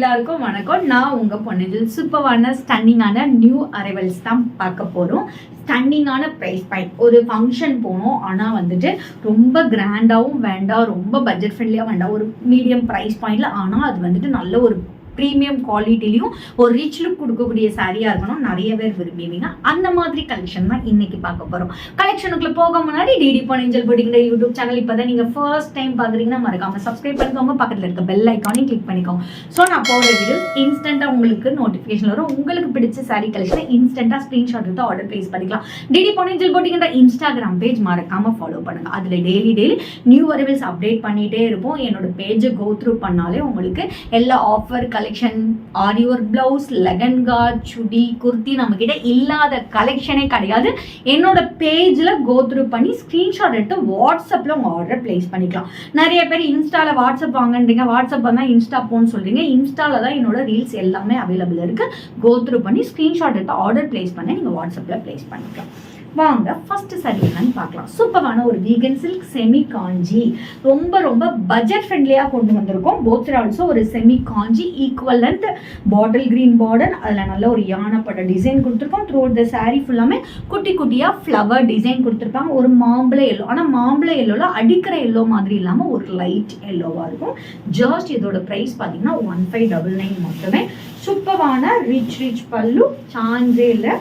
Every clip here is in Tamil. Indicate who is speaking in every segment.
Speaker 1: எல்லாருக்கும் வணக்கம். நான் உங்க பொண்ணுஜில். சூப்பரான ஸ்டன்னிங்கான நியூ அரைவல்ஸ் தான் பார்க்க போறோம். ஸ்டன்னிங்கான ப்ரைஸ் பாயிண்ட். ஒரு ஃபங்க்ஷன் போனோம், ஆனால் வந்துட்டு ரொம்ப கிராண்டாகவும் வேண்டாம், ரொம்ப பட்ஜெட் ஃப்ரெண்ட்லியாக வேண்டாம், ஒரு மீடியம் ப்ரைஸ் பாயிண்ட்ல, ஆனால் அது வந்துட்டு நல்ல ஒரு ப்ரீமியம் குவாலிட்டிலையும் ஒரு ரிச் லுக் கொடுக்கக்கூடிய சாரியாக இருக்கணும். நிறைய பேர் விரும்புவீங்க. அந்த மாதிரி கலெக்ஷன் தான் இன்னைக்கு பார்க்க போகிறோம். கலெக்ஷனுக்குள்ள போக முன்னாடி டிடி பொன்னியின் பொட்டிங்கிற யூடியூப் சேனல் இப்போ தான் நீங்கள் ஃபர்ஸ்ட் டைம் பார்க்குறீங்கன்னா மறக்காம சப்ஸ்கிரைப் பண்ணிக்கோங்க. பக்கத்தில் இருக்க பெல் ஐக்கானையும் கிளிக் பண்ணிக்கோங்க. ஸோ நான் போகிற வீடியோஸ் இன்ஸ்டண்ட்டாக உங்களுக்கு நோட்டிஃபிகேஷன் வரும். உங்களுக்கு பிடிச்ச சாரி கலெக்ஷனை இன்ஸ்டண்ட்டாக ஸ்க்ரீன்ஷாட் எடுத்து ஆர்டர் ப்ளேஸ் பண்ணிக்கலாம். டிடி பொன்னியின் பொட்டிங்கிற இன்ஸ்டாகிராம் பேஜ் மறக்காம ஃபாலோ பண்ணுங்க. அதில் டெய்லி நியூ அரைவல்ஸ் அப்டேட் பண்ணிகிட்டே இருப்போம். என்னோட பேஜை கோ த்ரூ பண்ணாலே உங்களுக்கு எல்லா ஆஃபர் கலெக்ஷன், ஆரி ஒர்க் பிளவுஸ், லெகன்கா, சுடி, குர்த்தி நம்மகிட்ட இல்லாத கலெக்ஷனே கிடையாது. என்னோட பேஜில் கோ த்ரூ பண்ணி ஸ்க்ரீன்ஷாட் எடுத்து வாட்ஸ்அப்பில் உங்கள் ஆர்டர் பிளேஸ் பண்ணிக்கலாம். நிறைய பேர் இன்ஸ்டாவில் வாட்ஸ்அப் வாங்கன்றீங்க, வாட்ஸ்அப் வந்தால் இன்ஸ்டா போன்னு சொல்கிறீங்க. இன்ஸ்டாவில் தான் என்னோட ரீல்ஸ் எல்லாமே அவைலபிள் இருக்குது. கோ த்ரூ பண்ணி ஸ்க்ரீன்ஷாட் எடுத்து ஆர்டர் பிளேஸ் பண்ணி நீங்கள் வாட்ஸ்அப்பில் பிளேஸ் பண்ணிக்கலாம். வாங்க ஃபர்ஸ்ட் சாரி என்னன்னு பார்க்கலாம். சூப்பரான ஒரு வீகன் சில்க் செமி காஞ்சி, ரொம்ப பட்ஜெட் ஃப்ரெண்ட்லியாக கொண்டு வந்திருக்கோம். போத் சைடு ஆல்சோ ஒரு semi Kanchi equal length bottle green border, அதில் நல்ல ஒரு யானைப்பட்ட டிசைன் கொடுத்துருக்கோம். த்ரூ அவுட் த சாரீ ஃபுல்லாமே குட்டி குட்டியாக ஃப்ளவர் டிசைன் கொடுத்துருப்பாங்க. ஒரு மாம்பழ எல்லோ, ஆனால் மாம்பழ எல்லோவில் அடிக்கிற எல்லோ மாதிரி இல்லாமல் ஒரு லைட் எல்லோவாக இருக்கும். ஜஸ்ட் இதோட ப்ரைஸ் பார்த்தீங்கன்னா 1599 மட்டுமே. சூப்பரான ரிச் பல்லு, சாஞ்சேல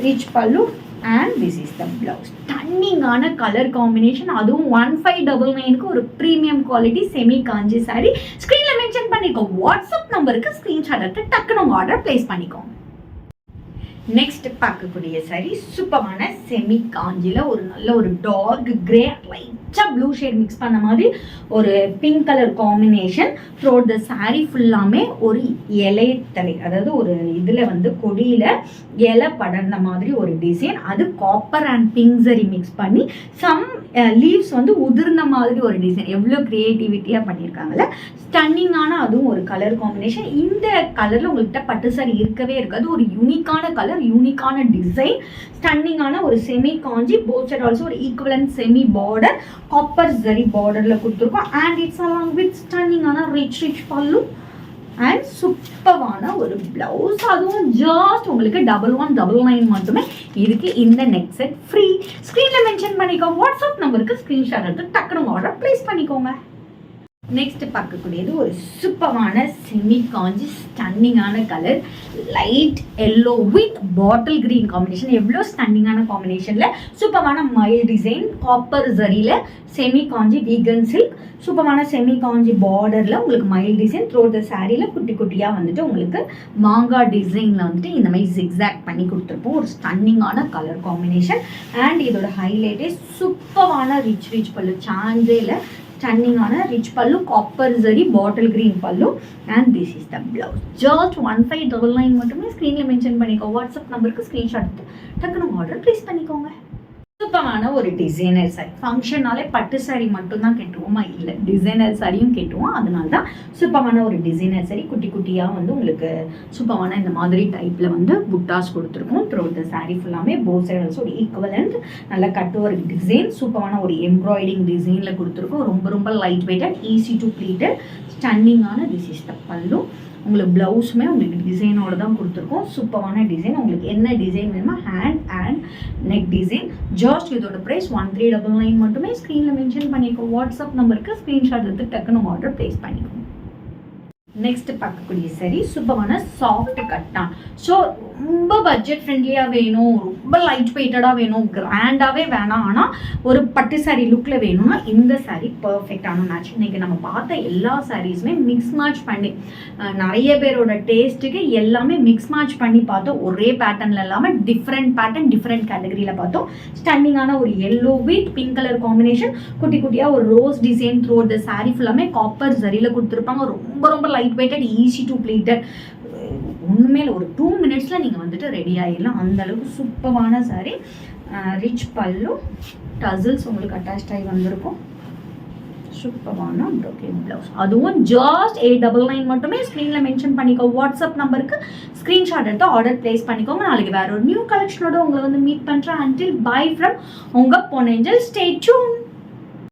Speaker 1: rich pallu, and this is the blouse. ஸ்டன்னிங்கான கலர் காம்பினேஷன், அதுவும் 1599க்கு ஒரு premium quality semi Kanchi saree. ஸ்க்ரீனில் மென்ஷன் பண்ணிக்கோ. வாட்ஸ்அப் நம்பருக்கு ஸ்க்ரீன்ஷாட் எடுத்து டக்குனு உங்கள் ஆர்டர் பிளேஸ் பண்ணிக்கோங்க. நெக்ஸ்ட் பார்க்கக்கூடிய சாரி சூப்பரான செமி காஞ்சியில் ஒரு நல்ல ஒரு டார்க் கிரே லைட்டாக ப்ளூ ஷேட் மிக்ஸ் பண்ண மாதிரி ஒரு pink colour combination. Throughout the sari ஃபுல்லாமே ஒரு இலை தலை, அதாவது ஒரு இதில் வந்து கொடியில் இலை படர்ந்த மாதிரி ஒரு டிசைன். அது காப்பர் அண்ட் பிங்க் சரி மிக்ஸ் பண்ணி சம் லீவ்ஸ் வந்து உதிர்ந்த மாதிரி ஒரு டிசைன். எவ்வளோ க்ரியேட்டிவிட்டியாக பண்ணியிருக்காங்கல்ல. ஸ்டன்னிங்கான அதுவும் ஒரு கலர் காம்பினேஷன். இந்த கலரில் உங்கள்கிட்ட பட்டு சாரி இருக்கவே இருக்காது. ஒரு யூனிக்கான கலர், யூனிக்கான டிசைன், ஸ்டன்னிங்கான ஒரு semi Kanchi. Both side also ஒரு equivalent semi border, copper zari பார்டர்ல கொடுத்துருக்கோம். அண்ட் இட்ஸ் அலாங் வித் ஸ்டன்னிங்கான ரிச் பல்லு அண்ட் சூப்பரான ஒரு பிளவுஸ். அதுவும் ஜஸ்ட் உங்களுக்கு 1199 மட்டுமே இதுக்கு. இந்த நெக் செட் ஃப்ரீ. ஸ்க்ரீன்ல மென்ஷன் பண்ணிக்கோ. வாட்ஸ்அப் நம்பருக்கு ஸ்க்ரீன்ஷாட் எடுத்து டக்குனு ஆர்டர் பிளேஸ் பண்ணிக்கோங்க. நெக்ஸ்ட் பார்க்கக்கூடியது ஒரு சூப்பரான செமி காஞ்சி ஸ்டன்னிங்கான colour, light yellow with bottle green combination. எவ்வளோ ஸ்டன்னிங்கான காம்பினேஷனில் சூப்பரான மைல் டிசைன், காப்பர் ஜரியில் செமி காஞ்சி வீகன் சில்க். சூப்பரான செமி காஞ்சி பார்டரில் உங்களுக்கு மைல் டிசைன். த்ரூ த சாரியில் குட்டி குட்டியாக வந்துட்டு உங்களுக்கு மாங்காய் டிசைனில் வந்துட்டு இந்த மாதிரி ஜிக்ஸாக் பண்ணி கொடுத்துருப்போம். ஒரு ஸ்டன்னிங்கான கலர் காம்பினேஷன். அண்ட் இதோட ஹைலைட்டே சூப்பரான ரிச் பல்லு, சாஞ்சேல ஸ்டன்னிங்கான ரிச் பல்லு, காப்பர் ஜரி பாட்டில் கிரீன் பல்லு. And this is the blouse. Just 1599 மட்டுமே. ஸ்க்ரீனில் மென்ஷன் பண்ணிக்கோ. வாட்ஸ்அப் நம்பருக்கு ஸ்க்ரீன்ஷாட் எடுத்து டக்குனு ஆர்டர் ப்ளேஸ் பண்ணிக்கோங்க. சூப்பரான ஒரு டிசைனர் சாரி. ஃபங்க்ஷனாலே பட்டு சாரி மட்டும்தான் கட்டுவோமா? இல்லை, டிசைனர் சாரியும் கட்டுவோம். அதனால தான் சூப்பரான ஒரு டிசைனர் சாரி. குட்டி குட்டியாக வந்து உங்களுக்கு சூப்பரான இந்த மாதிரி டைப்பில் வந்து புட்டாஸ் கொடுத்துருக்கோம். த்ரூ த சாரி ஃபுல்லாமே போத் சைடு ஆல்சோ ஒரு ஈக்குவலண்ட் நல்ல கட் ஒர்க் டிசைன், சூப்பரான ஒரு எம்ப்ராய்டிங் டிசைனில் கொடுத்துருக்கோம். ரொம்ப light weighted, easy to pleated, ஸ்டன்னிங்கான திஸ் இஸ் த பல்லு. உங்களுக்கு ப்ளவுஸுமே உங்களுக்கு டிசைனோடு தான் கொடுத்துருக்கோம். சூப்பரான டிசைன். உங்களுக்கு என்ன டிசைன் வேணுமோ hand and neck design. Just இதோட ப்ரைஸ் 1399 மட்டுமே. ஸ்க்ரீனில் மென்ஷன் பண்ணிக்கோ. வாட்ஸ்அப் நம்பருக்கு ஸ்க்ரீன்ஷாட் எடுத்து டக்குன்னு ஆர்டர் ப்ளேஸ் பண்ணிக்கோங்க. நெக்ஸ்ட் பார்க்கக்கூடிய சாரி சூப்பரான சாஃப்ட் கட்டான். ஸோ ரொம்ப பட்ஜெட் ஃப்ரெண்ட்லியாக வேணும், ரொம்ப லைட் வெயிட்டடாக வேணும், கிராண்டாகவே வேணாம், ஆனால் ஒரு பட்டு சாரீ லுக்கில் வேணும்னா இந்த சாரீ பர்ஃபெக்டான மேட்ச். இன்றைக்கி நம்ம பார்த்த எல்லா சாரீஸுமே மிக்ஸ் மேட்ச் பண்ணி நிறைய பேரோட டேஸ்ட்டுக்கு எல்லாமே மிக்ஸ் மேட்ச் பண்ணி பார்த்தோம். ஒரே பேட்டர்னில் இல்லாமல் டிஃப்ரெண்ட் பேட்டர்ன் டிஃப்ரெண்ட் கேட்டகரியில் பார்த்தோம். ஸ்டன்னிங்கான ஒரு yellow with pink colour combination, குட்டி குட்டியாக ஒரு rose design. Through the sari ஃபுல்லாமே காப்பர் ஜரியில் கொடுத்துருப்பாங்க. ரொம்ப light weighted, easy to pleated. ஒன்றுமே இல்லை, ஒரு 2 மினிட்ஸில் நீங்கள் வந்துட்டு ரெடி ஆகிடலாம். அந்தளவுக்கு சூப்பரான சாரீ. ரிச் பல்லு, டசில்ஸ் உங்களுக்கு அட்டாச் ஆகி வந்திருக்கும். சூப்பரான ப்ரோக்கன் ப்ளவுஸ், அதுவும் ஜஸ்ட் 899 மட்டுமே. ஸ்க்ரீனில் மென்ஷன் பண்ணிக்கோ. வாட்ஸ்அப் நம்பருக்கு ஸ்க்ரீன்ஷாட் எடுத்து ஆர்டர் ப்ளேஸ் பண்ணிக்கோங்க. நாளைக்கு வேற ஒரு நியூ கலெக்ஷனோட உங்களை வந்து மீட் பண்ணுறேன். அன்டில் பை ஃப்ரம் உங்கள் பொன்னேஞ்சல். Stay tune.